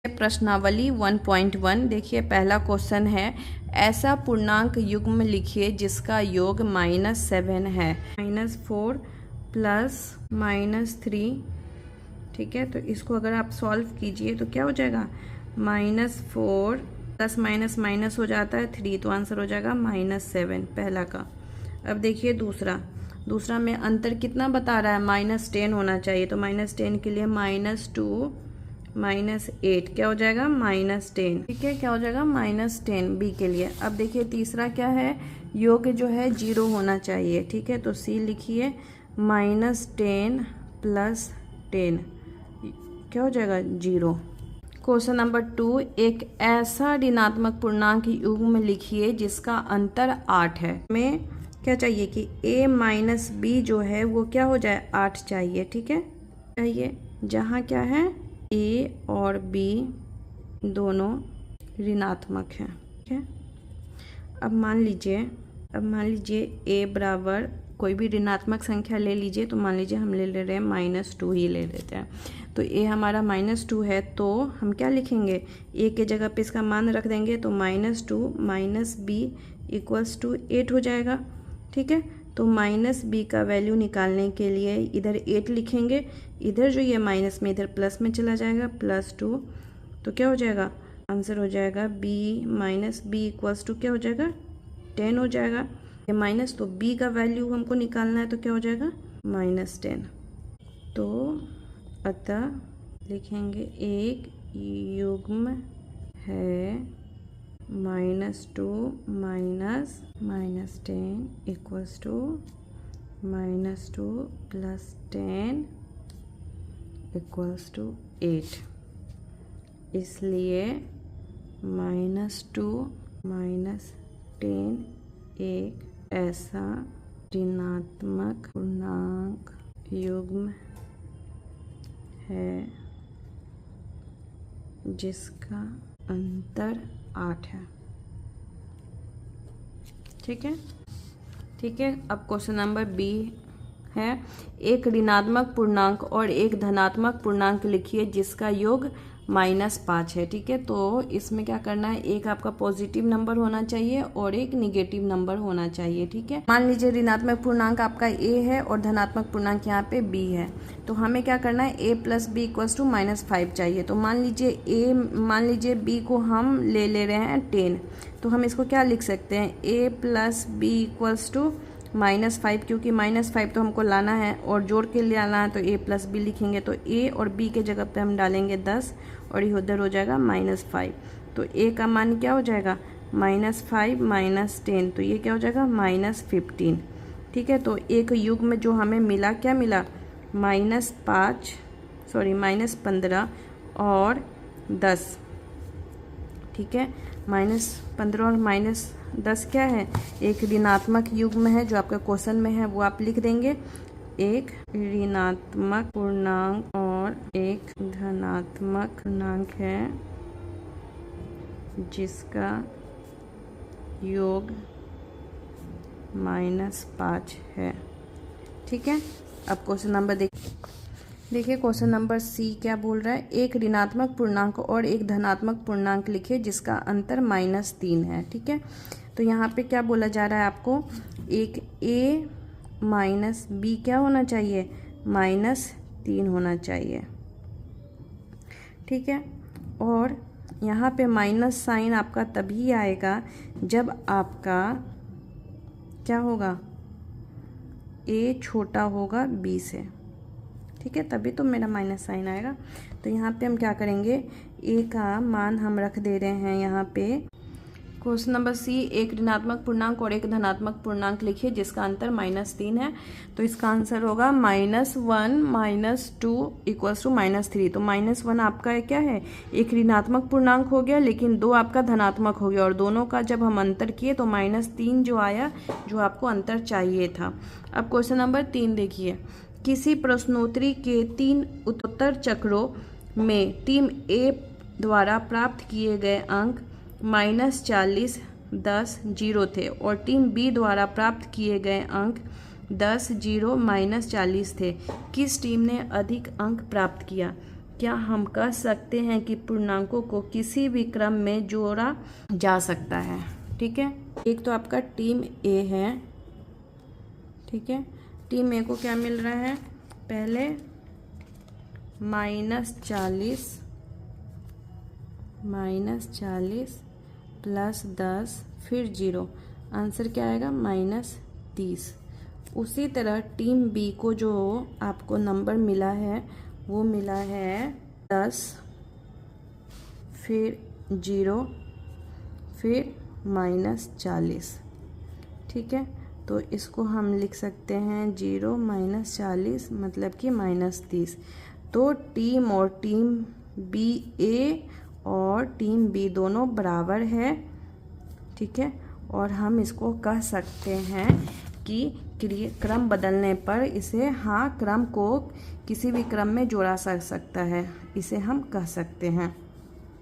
प्रश्नावली 1.1 देखिए, पहला क्वेश्चन है, ऐसा पूर्णांक युग्म लिखिए जिसका योग -7 है। -4 प्लस -3, ठीक है। तो इसको अगर आप सॉल्व कीजिए तो क्या हो जाएगा, -4 प्लस माइनस माइनस हो जाता है 3, तो आंसर हो जाएगा -7 पहला का। अब देखिए दूसरा में अंतर कितना बता रहा है, -10 होना चाहिए। तो -10 के लिए -2 -8 क्या हो जाएगा, -10, ठीक है। क्या हो जाएगा, -10 बी के लिए। अब देखिए तीसरा क्या है, योग जो है 0 होना चाहिए, ठीक है। तो सी लिखिए, -10 प्लस 10 क्या हो जाएगा, 0। क्वेश्चन नंबर 2, एक ऐसा ऋणात्मक पूर्णांक युग्म लिखिए जिसका अंतर 8 है। हमें क्या चाहिए कि a माइनस बी जो है वो क्या हो जाए, 8 चाहिए, ठीक है। चाहिए जहाँ क्या है, a और b दोनों ऋणात्मक हैं, ठीक है। अब मान लीजिए a बराबर कोई भी ऋणात्मक संख्या ले लीजिए। तो मान लीजिए हम ले रहे हैं -2 ही ले लेते हैं। तो a हमारा -2 है, तो हम क्या लिखेंगे, a के जगह पे इसका मान रख देंगे। तो -2 माइनस b इक्वल्स टू 8 हो जाएगा, ठीक है। तो -b का वैल्यू निकालने के लिए इधर 8 लिखेंगे, इधर जो ये माइनस में इधर प्लस में चला जाएगा, +2। तो क्या हो जाएगा, आंसर हो जाएगा b minus B equals to क्या हो जाएगा, 10 हो जाएगा। ये माइनस, तो b का वैल्यू हमको निकालना है, तो क्या हो जाएगा, -10। तो अतः लिखेंगे एक युग्म है -2 minus -10 equals to -2 plus 10 equals to 8। इसलिए -2 माइनस 10 एक ऐसा ऋणात्मक पूर्णांक युग्म है जिसका अंतर 8 है, ठीक है। अब क्वेश्चन नंबर बी है, एक ऋणात्मक पूर्णांक और एक धनात्मक पूर्णांक लिखिए जिसका योग -5 है, ठीक है। तो इसमें क्या करना है, एक आपका पॉजिटिव नंबर होना चाहिए और एक निगेटिव नंबर होना चाहिए, ठीक है। मान लीजिए ऋणात्मक पूर्णांक आपका a है और धनात्मक पूर्णांक यहाँ पे b है। तो हमें क्या करना है, a plus B equals to -5 चाहिए। तो मान लीजिए b को हम ले रहे हैं 10। तो हम इसको क्या लिख सकते हैं, a plus B equals to -5, क्योंकि -5 तो हमको लाना है और जोड़ के लिए लाना है। तो a प्लस बी लिखेंगे, तो a और b के जगह पे हम डालेंगे 10 और ये उधर हो जाएगा -5। तो a का मान क्या हो जाएगा, -5 माइनस 10, तो ये क्या हो जाएगा, -15, ठीक है। तो एक युग्म में जो हमें मिला, क्या मिला, -15 और 10, ठीक है। -15 और -10 क्या है, एक ऋणात्मक युग्म है जो आपका क्वेश्चन में है, वो आप लिख देंगे। एक ऋणात्मक पूर्णांक और एक धनात्मक पूर्णांक है जिसका योग -5 है, ठीक है। अब क्वेश्चन नंबर देखिए क्वेश्चन नंबर सी क्या बोल रहा है, एक ऋणात्मक पूर्णांक और एक धनात्मक पूर्णांक लिखिए जिसका अंतर -3 है, ठीक है। तो यहाँ पे क्या बोला जा रहा है आपको, एक a माइनस बी क्या होना चाहिए, -3 होना चाहिए, ठीक है। और यहाँ पे माइनस साइन आपका तभी आएगा जब आपका क्या होगा, a छोटा होगा b से, ठीक है, तभी तो मेरा माइनस साइन आएगा। तो यहाँ पे हम क्या करेंगे, a का मान हम रख दे रहे हैं यहाँ पे। क्वेश्चन नंबर सी, एक ऋणात्मक पूर्णांक और एक धनात्मक पूर्णांक लिखिए जिसका अंतर -3 है। तो इसका आंसर होगा -1 -2 इक्वल्स टू -3। तो -1 आपका क्या है, एक ऋणात्मक पूर्णांक हो गया, लेकिन 2 आपका धनात्मक हो गया, और दोनों का जब हम अंतर किए तो -3 जो आया, जो आपको अंतर चाहिए था। अब क्वेश्चन नंबर 3 देखिए, किसी प्रश्नोत्तरी के 3 उत्तर चक्रों में टीम ए द्वारा प्राप्त किए गए अंक -40, 10, 0 थे और टीम बी द्वारा प्राप्त किए गए अंक 10, 0, -40 थे। किस टीम ने अधिक अंक प्राप्त किया। क्या हम कह सकते हैं कि पूर्णांकों को किसी भी क्रम में जोड़ा जा सकता है। ठीक है, एक तो आपका टीम ए है। ठीक है, टीम ए को क्या मिल रहा है, पहले -40 प्लस 10 फिर 0, आंसर क्या आएगा -30। उसी तरह टीम बी को जो आपको नंबर मिला है वो मिला है 10 फिर 0 फिर -40। ठीक है, तो इसको हम लिख सकते हैं 0 -40 मतलब कि -30। तो टीम और टीम बी ए और टीम बी दोनों बराबर है। ठीक है, और हम इसको कह सकते हैं कि क्रम बदलने पर इसे, हाँ, क्रम को किसी भी क्रम में जोड़ा जा सकता है, इसे हम कह सकते हैं।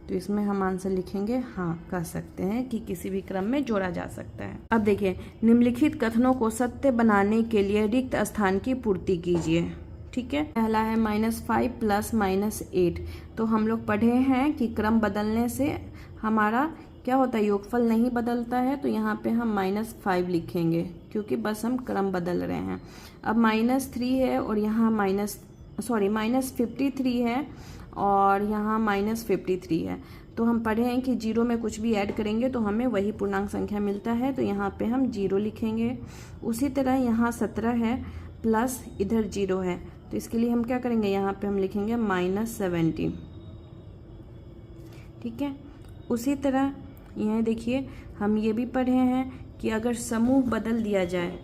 तो इसमें हम आंसर लिखेंगे हाँ, कह सकते हैं कि किसी भी क्रम में जोड़ा जा सकता है। अब देखिए, निम्नलिखित कथनों को सत्य बनाने के लिए रिक्त स्थान की पूर्ति कीजिए। ठीक है, पहला है -5 प्लस -8। तो हम लोग पढ़े हैं कि क्रम बदलने से हमारा क्या होता है, योगफल नहीं बदलता है। तो यहाँ पे हम -5 लिखेंगे क्योंकि बस हम क्रम बदल रहे हैं। अब -3 है और यहाँ -53 है और यहाँ -53 है। तो हम पढ़े हैं कि 0 में कुछ भी ऐड करेंगे तो हमें वही पूर्णांक संख्या मिलता है, तो यहाँ पे हम 0 लिखेंगे। उसी तरह यहाँ 17 है प्लस इधर 0 है, तो इसके लिए हम क्या करेंगे, यहाँ पे हम लिखेंगे -17। ठीक है, उसी तरह यह देखिए, हम ये भी पढ़े हैं कि अगर समूह बदल दिया जाए,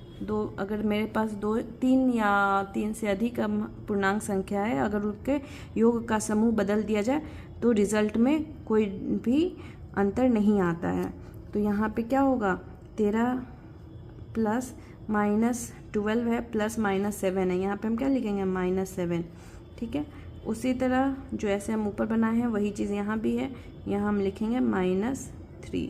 अगर मेरे पास 2, 3 या 3 से अधिक पूर्णांक संख्या है, अगर उनके योग का समूह बदल दिया जाए तो रिजल्ट में कोई भी अंतर नहीं आता है। तो यहाँ पे क्या होगा, 13 प्लस -12 है प्लस -7 है, यहाँ पे हम क्या लिखेंगे -7। ठीक है, उसी तरह जो ऐसे हम ऊपर बनाए हैं वही चीज़ यहाँ भी है, यहाँ हम लिखेंगे -3।